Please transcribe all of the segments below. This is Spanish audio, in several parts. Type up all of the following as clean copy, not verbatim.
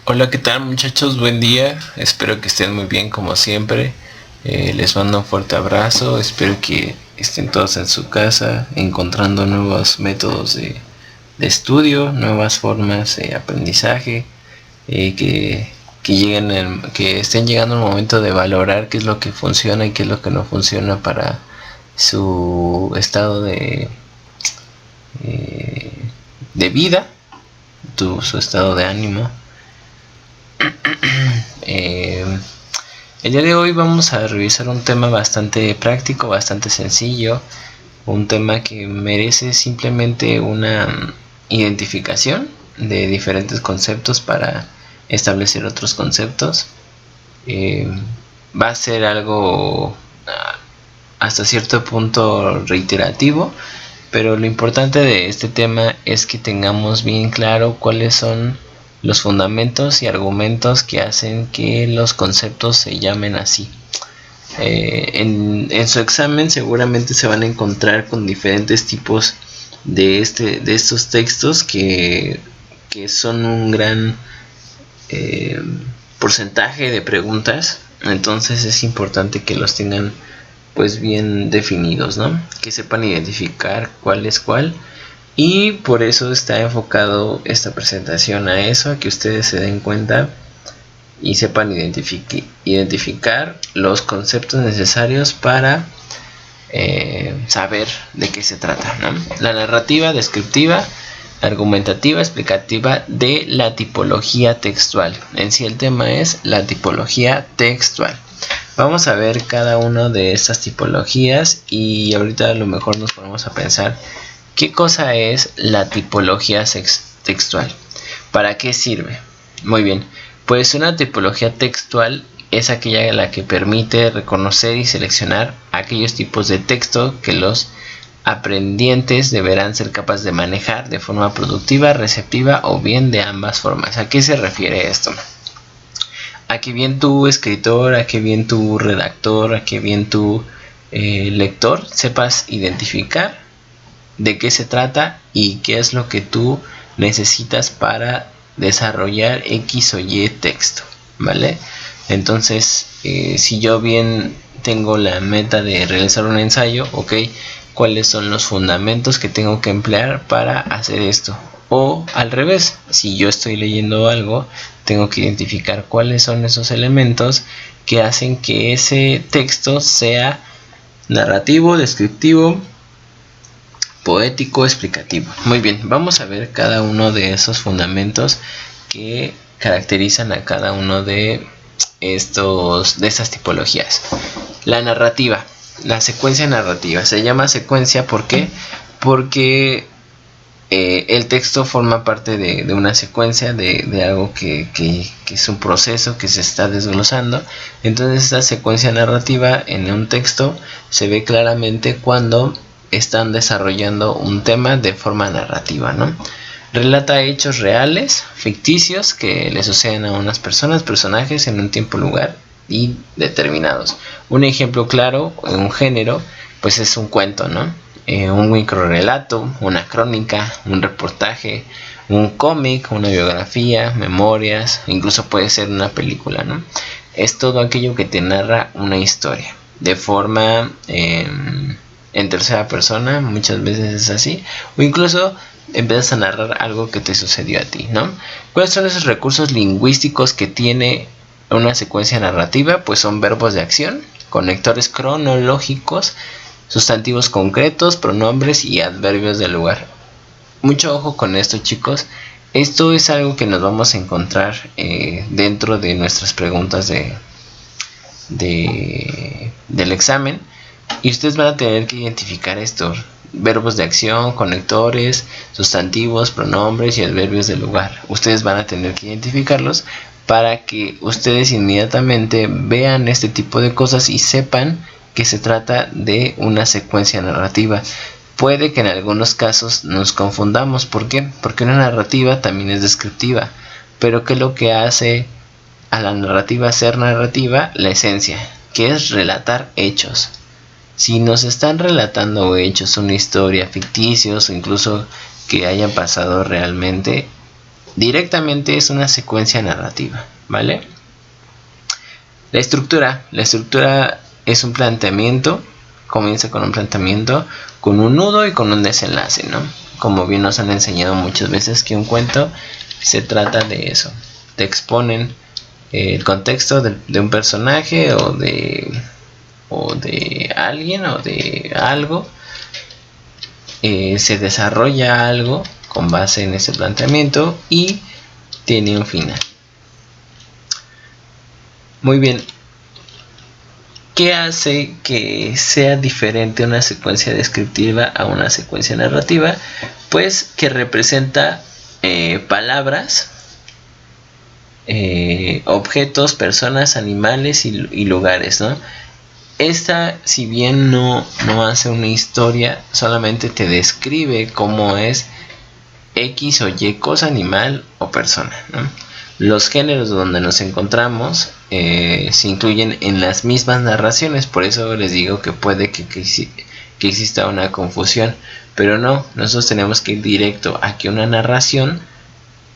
Hola, ¿qué tal muchachos? Buen día. Espero que estén muy bien como siempre. Les mando un fuerte abrazo. Espero que estén todos en su casa encontrando nuevos métodos de estudio, nuevas formas de aprendizaje, que estén llegando al momento de valorar qué es lo que funciona y qué es lo que no funciona para su estado eh, de vida, su estado de ánimo. Eh, el día de hoy vamos a revisar un tema bastante práctico, bastante sencillo, un tema que merece simplemente una identificación de diferentes conceptos para establecer otros conceptos. Eh, Va a ser algo hasta cierto punto reiterativo, pero lo importante de este tema es que tengamos bien claro cuáles son los fundamentos y argumentos que hacen que los conceptos se llamen así. En su examen seguramente se van a encontrar con diferentes tipos de estos textos que son un gran porcentaje de preguntas. Entonces es importante que los tengan pues bien definidos, ¿no? Que sepan identificar cuál es cuál. Y por eso está enfocado esta presentación a eso, a que ustedes se den cuenta y sepan identificar los conceptos necesarios para saber de qué se trata, ¿no? La narrativa descriptiva, argumentativa, explicativa de la tipología textual. En sí el tema es la tipología textual. Vamos a ver cada una de estas tipologías y ahorita a lo mejor nos ponemos a pensar qué cosa es la tipología textual. ¿Para qué sirve? Muy bien, pues una tipología textual es aquella la que permite reconocer y seleccionar aquellos tipos de texto que los aprendientes deberán ser capaces de manejar de forma productiva, receptiva o bien de ambas formas. ¿A qué se refiere esto? A que bien tu escritor, a que bien tu redactor, a que bien tu lector sepas identificar de qué se trata y qué es lo que tú necesitas para desarrollar X o Y texto, ¿vale? Entonces, si yo bien tengo la meta de realizar un ensayo, ok, ¿cuáles son los fundamentos que tengo que emplear para hacer esto? O al revés, si yo estoy leyendo algo, tengo que identificar cuáles son esos elementos que hacen que ese texto sea narrativo, descriptivo, poético, explicativo. Muy bien, vamos a ver cada uno de esos fundamentos que caracterizan a cada uno de estas tipologías. La narrativa, la secuencia narrativa se llama secuencia, ¿por qué? Porque el texto forma parte de una secuencia de algo que es un proceso que se está desglosando. Entonces esta secuencia narrativa en un texto se ve claramente cuando están desarrollando un tema de forma narrativa, ¿no? Relata hechos reales, ficticios, que le suceden a unas personas, personajes en un tiempo, lugar y determinados. Un ejemplo claro, un género, pues es un cuento, ¿no? Un microrelato, una crónica, un reportaje, un cómic, una biografía, memorias, incluso puede ser una película, ¿no? Es todo aquello que te narra una historia de forma en tercera persona, muchas veces es así, o incluso empiezas a narrar algo que te sucedió a ti, ¿no? ¿Cuáles son esos recursos lingüísticos que tiene una secuencia narrativa? Pues son verbos de acción, conectores cronológicos, sustantivos concretos, pronombres y adverbios del lugar. Mucho ojo con esto, chicos. Esto es algo que nos vamos a encontrar dentro de nuestras preguntas del examen. Y ustedes van a tener que identificar estos verbos de acción, conectores, sustantivos, pronombres y adverbios del lugar. Ustedes van a tener que identificarlos para que ustedes inmediatamente vean este tipo de cosas y sepan que se trata de una secuencia narrativa. Puede que en algunos casos nos confundamos. ¿Por qué? Porque una narrativa también es descriptiva. Pero ¿qué es lo que hace a la narrativa ser narrativa? La esencia, que es relatar hechos. Si nos están relatando hechos, una historia, ficticios o incluso que hayan pasado realmente, directamente es una secuencia narrativa, ¿vale? La estructura es un planteamiento, comienza con un planteamiento, con un nudo y con un desenlace, ¿no? Como bien nos han enseñado muchas veces que un cuento se trata de eso. Te exponen el contexto de un personaje o de alguien o de algo. Se desarrolla algo con base en ese planteamiento y tiene un final. Muy bien. ¿Qué hace que sea diferente una secuencia descriptiva a una secuencia narrativa? Pues que representa palabras, objetos, personas, animales y lugares, ¿no? Esta, si bien no hace una historia, solamente te describe cómo es X o Y cosa, animal o persona, ¿no? Los géneros donde nos encontramos se incluyen en las mismas narraciones, por eso les digo que puede que exista una confusión, pero no, nosotros tenemos que ir directo a que una narración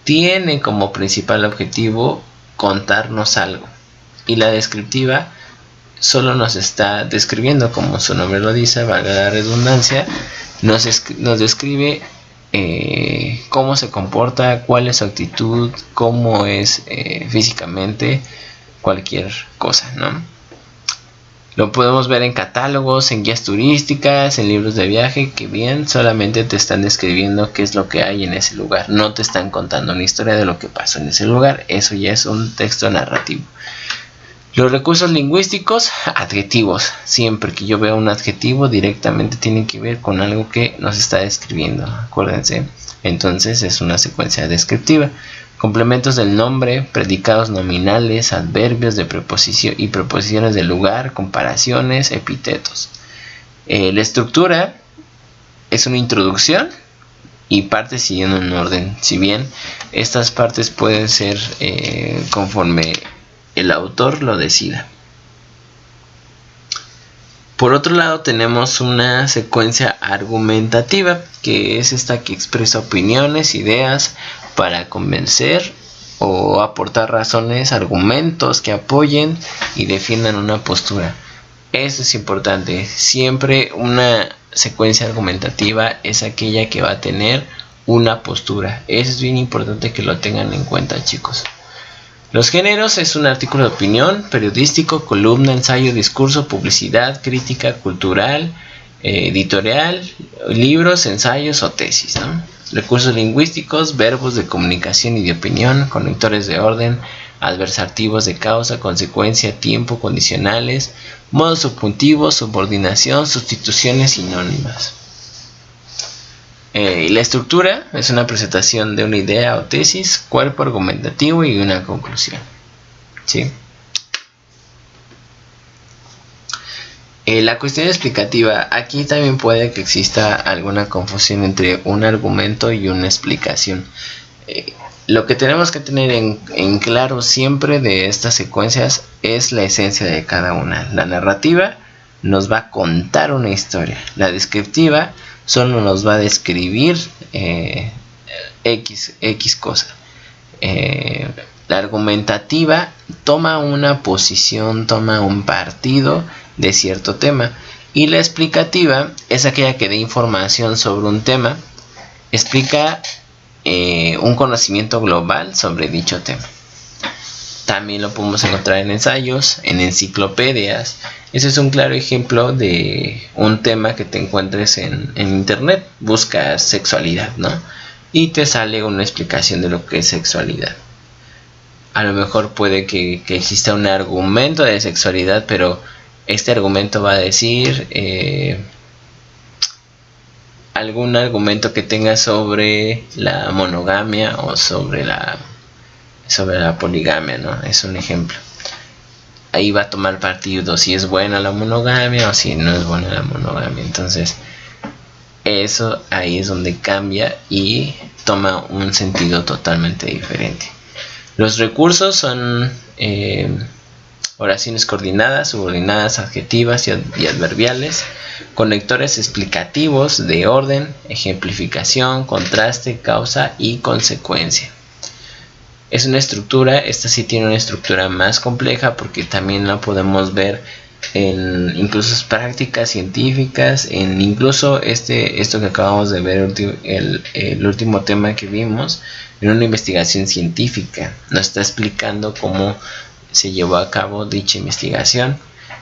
tiene como principal objetivo contarnos algo, y la descriptiva solo nos está describiendo, como su nombre lo dice, valga la redundancia, nos describe cómo se comporta, cuál es su actitud, cómo es físicamente, cualquier cosa, ¿no? Lo podemos ver en catálogos, en guías turísticas, en libros de viaje, que bien solamente te están describiendo qué es lo que hay en ese lugar, no te están contando una historia de lo que pasó en ese lugar. Eso ya es un texto narrativo. Los recursos lingüísticos, adjetivos. Siempre que yo veo un adjetivo, directamente tiene que ver con algo que nos está describiendo, acuérdense. Entonces es una secuencia descriptiva. Complementos del nombre, predicados nominales, adverbios de preposición y preposiciones de lugar, comparaciones, epítetos. La estructura es una introducción y partes siguiendo un orden. Si bien estas partes pueden ser conforme el autor lo decida. Por otro lado tenemos una secuencia argumentativa, que es esta que expresa opiniones, ideas para convencer o aportar razones, argumentos que apoyen y defiendan una postura. Eso es importante. Siempre una secuencia argumentativa es aquella que va a tener una postura. Eso es bien importante que lo tengan en cuenta, chicos. Los géneros es un artículo de opinión, periodístico, columna, ensayo, discurso, publicidad, crítica, cultural, editorial, libros, ensayos o tesis, ¿no? Recursos lingüísticos, verbos de comunicación y de opinión, conectores de orden, adversativos de causa, consecuencia, tiempo, condicionales, modos subjuntivos, subordinación, sustituciones sinónimas. La estructura es una presentación de una idea o tesis, cuerpo argumentativo y una conclusión, ¿sí? La cuestión explicativa, aquí también puede que exista alguna confusión entre un argumento y una explicación. Lo que tenemos que tener en claro siempre de estas secuencias es la esencia de cada una. La narrativa nos va a contar una historia, la descriptiva solo nos va a describir X cosa. La argumentativa toma una posición, toma un partido de cierto tema, y la explicativa es aquella que da información sobre un tema, explica un conocimiento global sobre dicho tema. También lo podemos encontrar en ensayos, en enciclopedias. Ese es un claro ejemplo de un tema que te encuentres en internet. Buscas sexualidad, ¿no? Y te sale una explicación de lo que es sexualidad. A lo mejor puede que exista un argumento de sexualidad, pero este argumento va a decir algún argumento que tenga sobre la monogamia o sobre la poligamia, ¿no? Es un ejemplo. Ahí va a tomar partido si es buena la monogamia o si no es buena la monogamia. Entonces, eso ahí es donde cambia y toma un sentido totalmente diferente. Los recursos son oraciones coordinadas, subordinadas, adjetivas y adverbiales, conectores explicativos de orden, ejemplificación, contraste, causa y consecuencia. es una estructura. Esta sí tiene una estructura más compleja porque también la podemos ver en incluso prácticas científicas, en incluso esto que acabamos de ver, el último tema que vimos, en una investigación científica. Nos está explicando cómo se llevó a cabo dicha investigación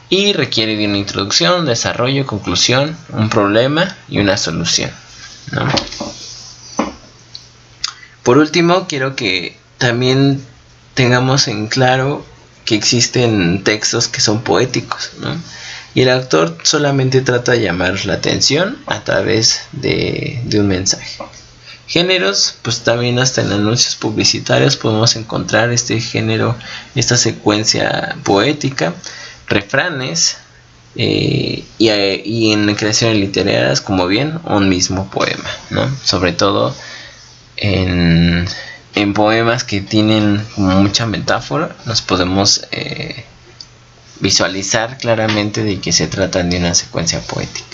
y requiere de una introducción, desarrollo, conclusión, un problema y una solución, ¿no? Por último, quiero que también tengamos en claro que existen textos que son poéticos, ¿no? Y el autor solamente trata de llamar la atención a través de un mensaje. Géneros, pues también hasta en anuncios publicitarios podemos encontrar este género, esta secuencia poética, refranes y en creaciones literarias, como bien un mismo poema, ¿no? Sobre todo en poemas que tienen mucha metáfora, nos podemos visualizar claramente de que se tratan de una secuencia poética.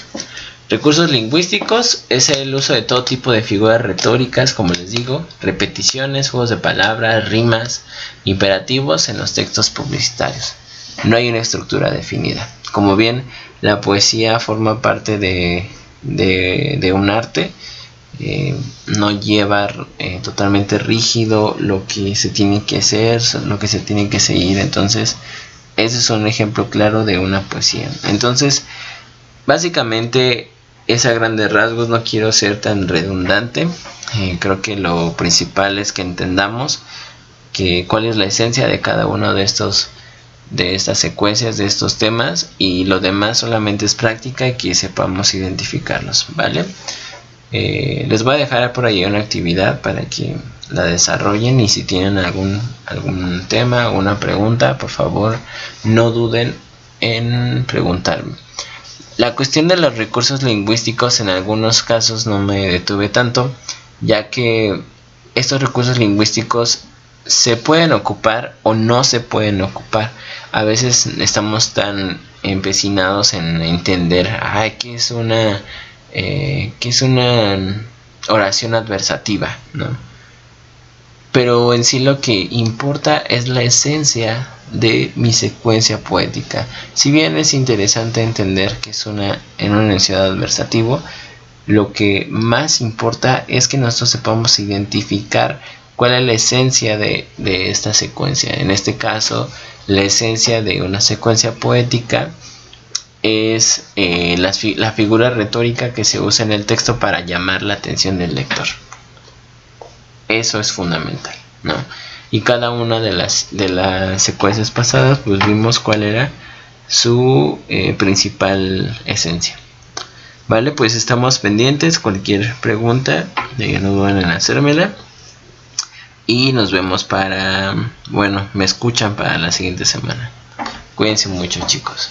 Recursos lingüísticos es el uso de todo tipo de figuras retóricas, como les digo, repeticiones, juegos de palabras, rimas, imperativos en los textos publicitarios. No hay una estructura definida. Como bien la poesía forma parte de un arte, no lleva totalmente rígido lo que se tiene que hacer, lo que se tiene que seguir. Entonces ese es un ejemplo claro de una poesía. Entonces básicamente es a grandes rasgos, no quiero ser tan redundante. Creo que lo principal es que entendamos cuál es la esencia de cada uno de estas secuencias, de estos temas, y lo demás solamente es práctica y que sepamos identificarlos, ¿vale? Les voy a dejar por ahí una actividad para que la desarrollen, y si tienen algún tema o una pregunta, por favor no duden en preguntarme. La cuestión de los recursos lingüísticos, en algunos casos no me detuve tanto, ya que estos recursos lingüísticos se pueden ocupar o no se pueden ocupar. A veces estamos tan empecinados en entender qué es una oración adversativa, ¿no? Pero en sí lo que importa es la esencia de mi secuencia poética. Si bien es interesante entender que es en un enunciado adversativo, lo que más importa es que nosotros sepamos identificar cuál es la esencia de esta secuencia. En este caso, la esencia de una secuencia poética es la figura retórica que se usa en el texto para llamar la atención del lector. Eso es fundamental, ¿no? Y cada una de las secuencias pasadas, pues vimos cuál era su principal esencia. Vale, pues estamos pendientes. Cualquier pregunta, no duden en hacérmela. Y nos vemos me escuchan para la siguiente semana. Cuídense mucho, chicos.